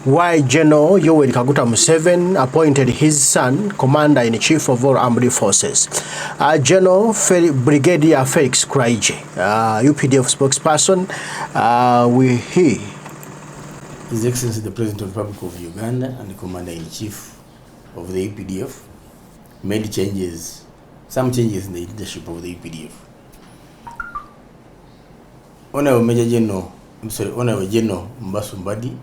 why General Yoweri Kaguta Museveni appointed his son Commander-in-Chief of all Armed Forces. General Brigadier Felix Kuraije, UPDF spokesperson, we hear. His Excellency the President of the Republic of Uganda and the Commander-in-Chief of the UPDF made changes, some changes in the leadership of the UPDF. Honorable General Mbasu Mbadi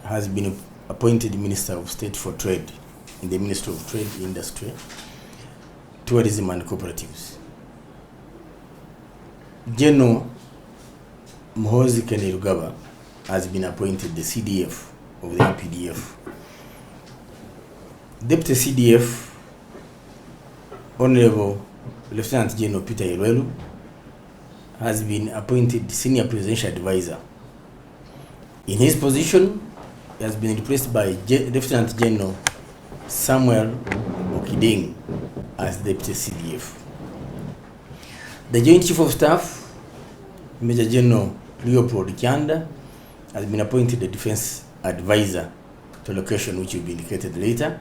has been appointed Minister of State for Trade in the Ministry of Trade, Industry, Tourism and Cooperatives. General Muhoozi Kainerugaba has been appointed the CDF of the UPDF. Deputy CDF, Honorable Lieutenant General Peter Irwelu, has been appointed Senior Presidential Advisor. In his position, he has been replaced by Lieutenant General Samuel Okiding as Deputy CDF. The Joint Chief of Staff, Major General Leopold Kyanda, has been appointed the Defense Advisor to location which will be indicated later.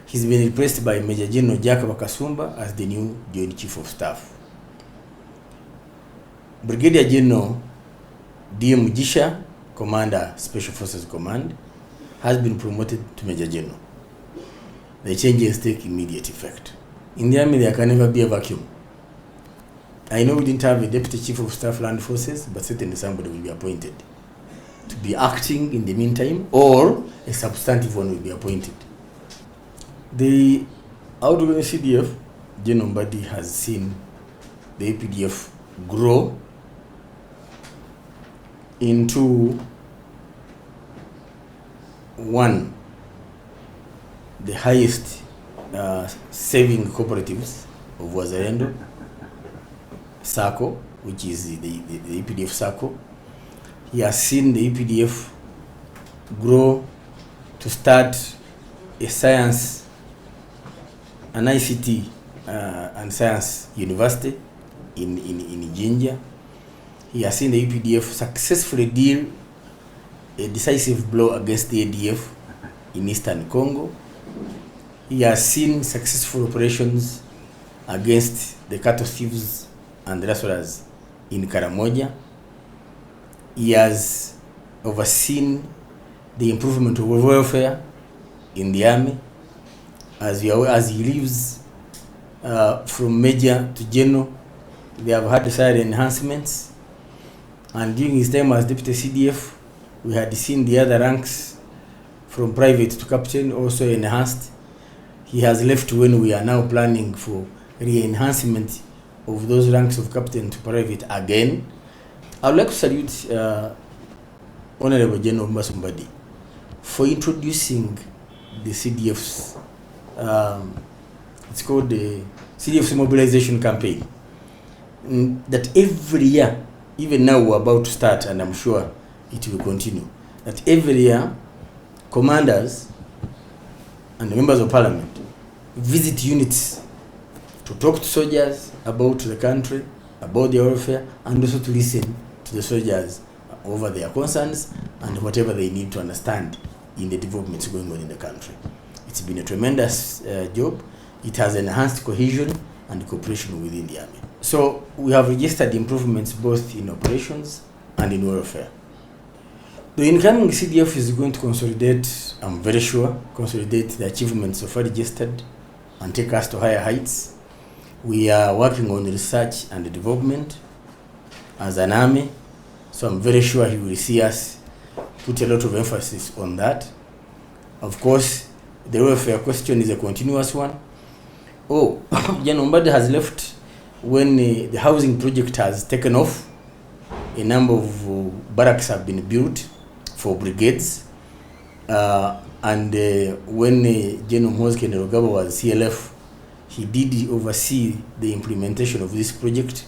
He's been replaced by Major General Jacob Kasumba as the new Joint Chief of Staff. Brigadier General D.M. Mugisha, Commander, Special Forces Command, has been promoted to Major General. The changes take immediate effect. In the Army, there can never be a vacuum. I know we didn't have a Deputy Chief of Staff Land Forces, but certainly somebody will be appointed to be acting in the meantime, or a substantive one will be appointed. The outgoing CDF, General Mbadi, has seen the APDF grow into the highest saving cooperatives of Wazalendo, SACCO, which is the APDF SACCO. He has seen the APDF grow to start a science, an ICT and science university in Jinja. He has seen the UPDF successfully deal a decisive blow against the ADF in Eastern Congo. He has seen successful operations against the cattle thieves and rustlers in Karamoja. He has overseen the improvement of welfare in the army as he lives from major to general. They have had salary enhancements. And during his time as Deputy CDF, we had seen the other ranks from private to captain also enhanced. He has left when we are now planning for re-enhancement of those ranks of captain to private again. I would like to salute Honorable General Mbasu Mbadi for introducing the CDF's, it's called the CDF's mobilization campaign. That every year, even now we're about to start, and I'm sure it will continue, that every year commanders and the members of parliament visit units to talk to soldiers about the country, about their welfare, and also to listen to the soldiers over their concerns and whatever they need to understand in the developments going on in the country. It's been a tremendous job. It has enhanced cohesion and cooperation within the army. So we have registered improvements both in operations and in welfare. The incoming CDF is going to consolidate, I'm very sure, consolidate the achievements so far registered and take us to higher heights. We are working on research and development as an army, so I'm very sure he will see us put a lot of emphasis on that. Of course, the welfare question is a continuous one. Oh, General Mbadi has left when the housing project has taken off. A number of barracks have been built for brigades. And when General Muhoozi Kainerugaba was CLF, he did oversee the implementation of this project.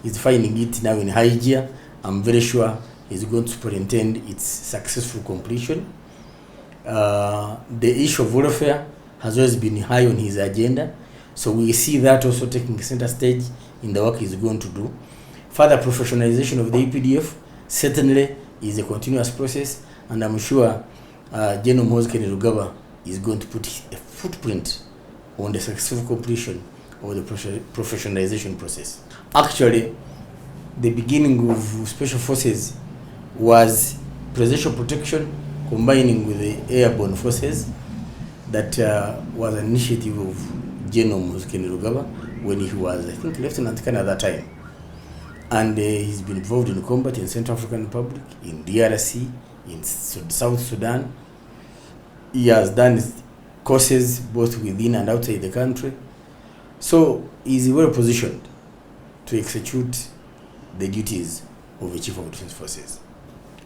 He's finding it now in high gear. I'm very sure he's going to superintend its successful completion. The issue of welfare has always been high on his agenda. So we see that also taking center stage in the work he's going to do. Further professionalization of the EPDF certainly is a continuous process, and I'm sure General Museveni Rugaba is going to put a footprint on the successful completion of the professionalization process. Actually, the beginning of Special Forces was presidential protection combining with the airborne forces. That was an initiative of General Museveni Rugaba when he was, I think, Lieutenant Colonel at that time. And he's been involved in combat in Central African Republic, in DRC, in South Sudan. He has done courses both within and outside the country. So he's well positioned to execute the duties of the Chief of Defense Forces.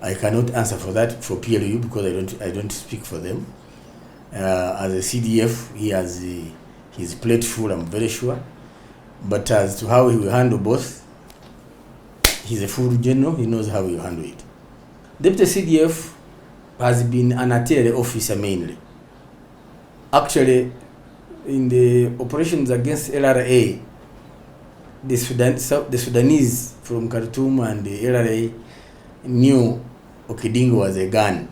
I cannot answer for that for PLU because I don't speak for them. As a CDF, he has his plate full, I'm very sure. But as to how he will handle both, he's a full general, he knows how he will handle it. Deputy CDF has been an artillery officer mainly. Actually, in the operations against LRA, the Sudanese from Khartoum and the LRA knew Okidingo was a gun,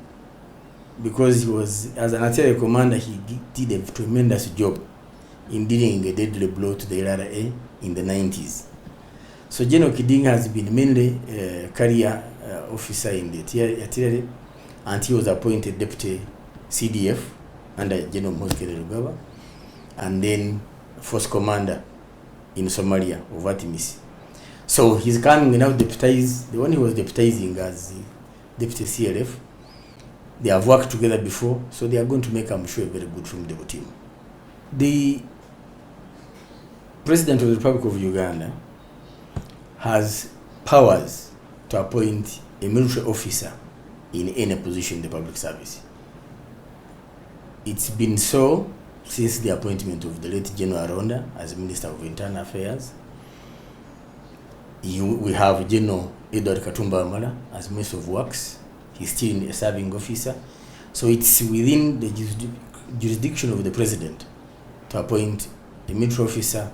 because he was, as an artillery commander, he did a tremendous job in dealing a deadly blow to the LRA in the 90s. So General Kiding has been mainly a career officer in the artillery, and he was appointed deputy CDF under General Museveni Rugaba, and then force commander in Somalia of Artemis. So he's coming now deputize, the one he was deputizing as the deputy CLF. They have worked together before, so they are going to make, I'm sure, a very good formidable team. The President of the Republic of Uganda has powers to appoint a military officer in any position in the public service. It's been so since the appointment of the late General Aronda as Minister of Internal Affairs. We have General Edward Katumba Amala as Minister of Works. He's still a serving officer. So it's within the jurisdiction of the President to appoint a military officer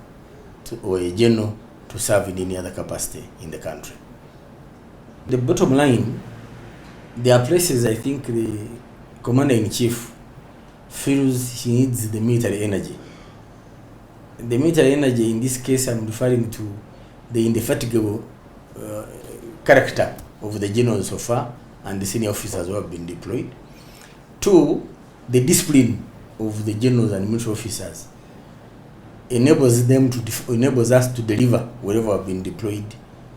or a general to serve in any other capacity in the country. The bottom line, there are places I think the Commander-in-Chief feels he needs the military energy. The military energy, in this case, I'm referring to the indefatigable character of the generals so far and the senior officers who have been deployed. Two, the discipline of the generals and military officers enables us to deliver wherever have been deployed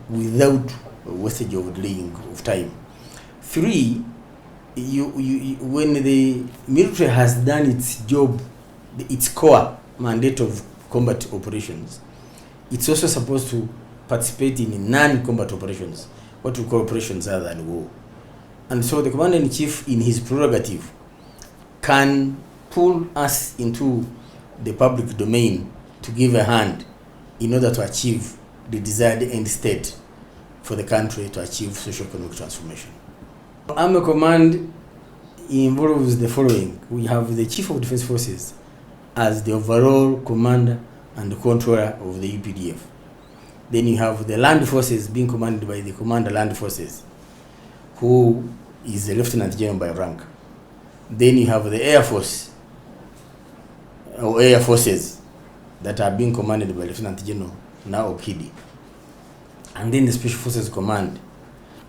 without wastage of delaying of time. Three, when the military has done its job, its core mandate of combat operations, it's also supposed to participate in non-combat operations, what we call operations other than war. And so the Commander-in-Chief, in his prerogative, can pull us into the public domain to give a hand in order to achieve the desired end state for the country to achieve socio-economic transformation. Army Command involves the following. We have the Chief of Defense Forces as the overall commander and the controller of the UPDF. Then you have the Land Forces being commanded by the Commander Land Forces, who is the Lieutenant General by rank. Then you have the Air Force, or Air Forces, that are being commanded by Lieutenant General now Okidi. And then the Special Forces Command,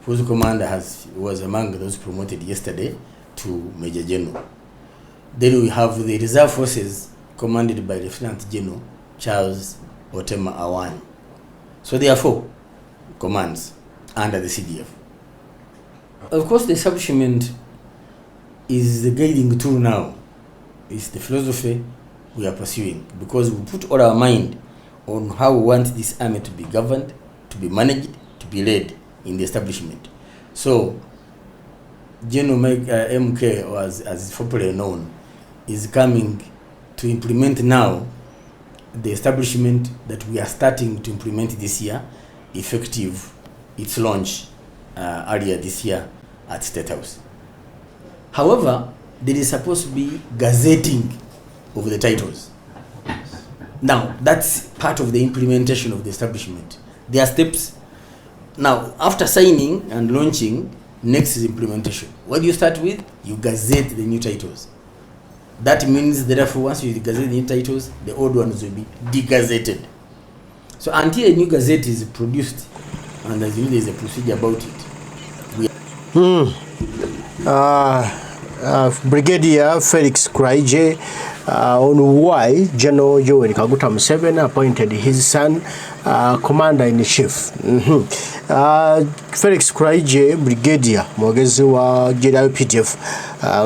whose commander was among those promoted yesterday to Major General. Then we have the Reserve Forces commanded by Lieutenant General Charles Otema Awan. So there are 4 commands under the CDF. Of course, the establishment is the guiding tool now. It's the philosophy we are pursuing, because we put all our mind on how we want this army to be governed, to be managed, to be led in the establishment. So General MK, or as is popularly known, is coming to implement now the establishment that we are starting to implement this year, effective its launch earlier this year at State House. However, there is supposed to be gazetting of the titles. Now, that's part of the implementation of the establishment. There are steps. Now, after signing and launching, Next is implementation. What do you start with? You gazette the new titles. That means therefore once you gazette the new titles, the old ones will be degazetted. So until a new gazette is produced, and as you know, there is a procedure about it. Brigadier Felix Kraije on why General Yoweri Kaguta Museveni appointed his son Commander-in-Chief. Felix Kraije, Brigadier mwogezi wa Cdf Updf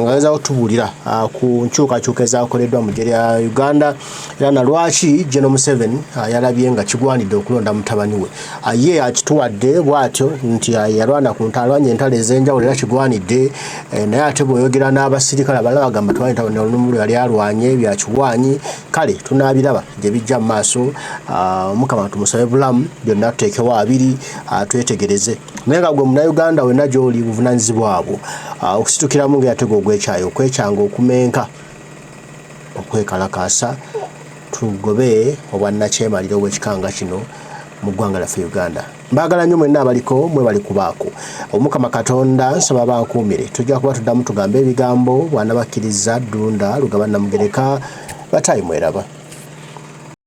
ngaweza kutubulira ku nkyukakyuka ezaakoleddwa mu lya Uganda era na lwaki General Museveni yalabye nga kigwanidde okulonda mutabani we. Ye akituwadde bw'atyo nti yalwana ku ntalwanye entalo ez'enjawulo era kigwanidde, naye ate bw'oyogera n'abasirikale abalala bagamba twali n'olumu yali alwanye byakiwanyi, kale tunaabiraba gye bijja mu maaso. Mukama tumusabe bulamu byonna tuteekewo abiri twetegereze. Naye nga gwe Munnayuganda wenna gy'oli buvunaanyizibwa bwo okusitukiramu ng'eyatega ogwekyayo okwekyanga okumenka okwekalakaasa tugobe obwannakyemaliro obw'ekikanga kino mu ggwanga lyaffe Uganda. Mbaagala nnyo mwenna abaliko mwebali kubaako. Omukama Katonda nsaba bankuumire. Tujja kuba tuddamu tugambe ebigambo bw'anabakkiriza Ddunda Lugaba Namugereka Bataayi mweraba.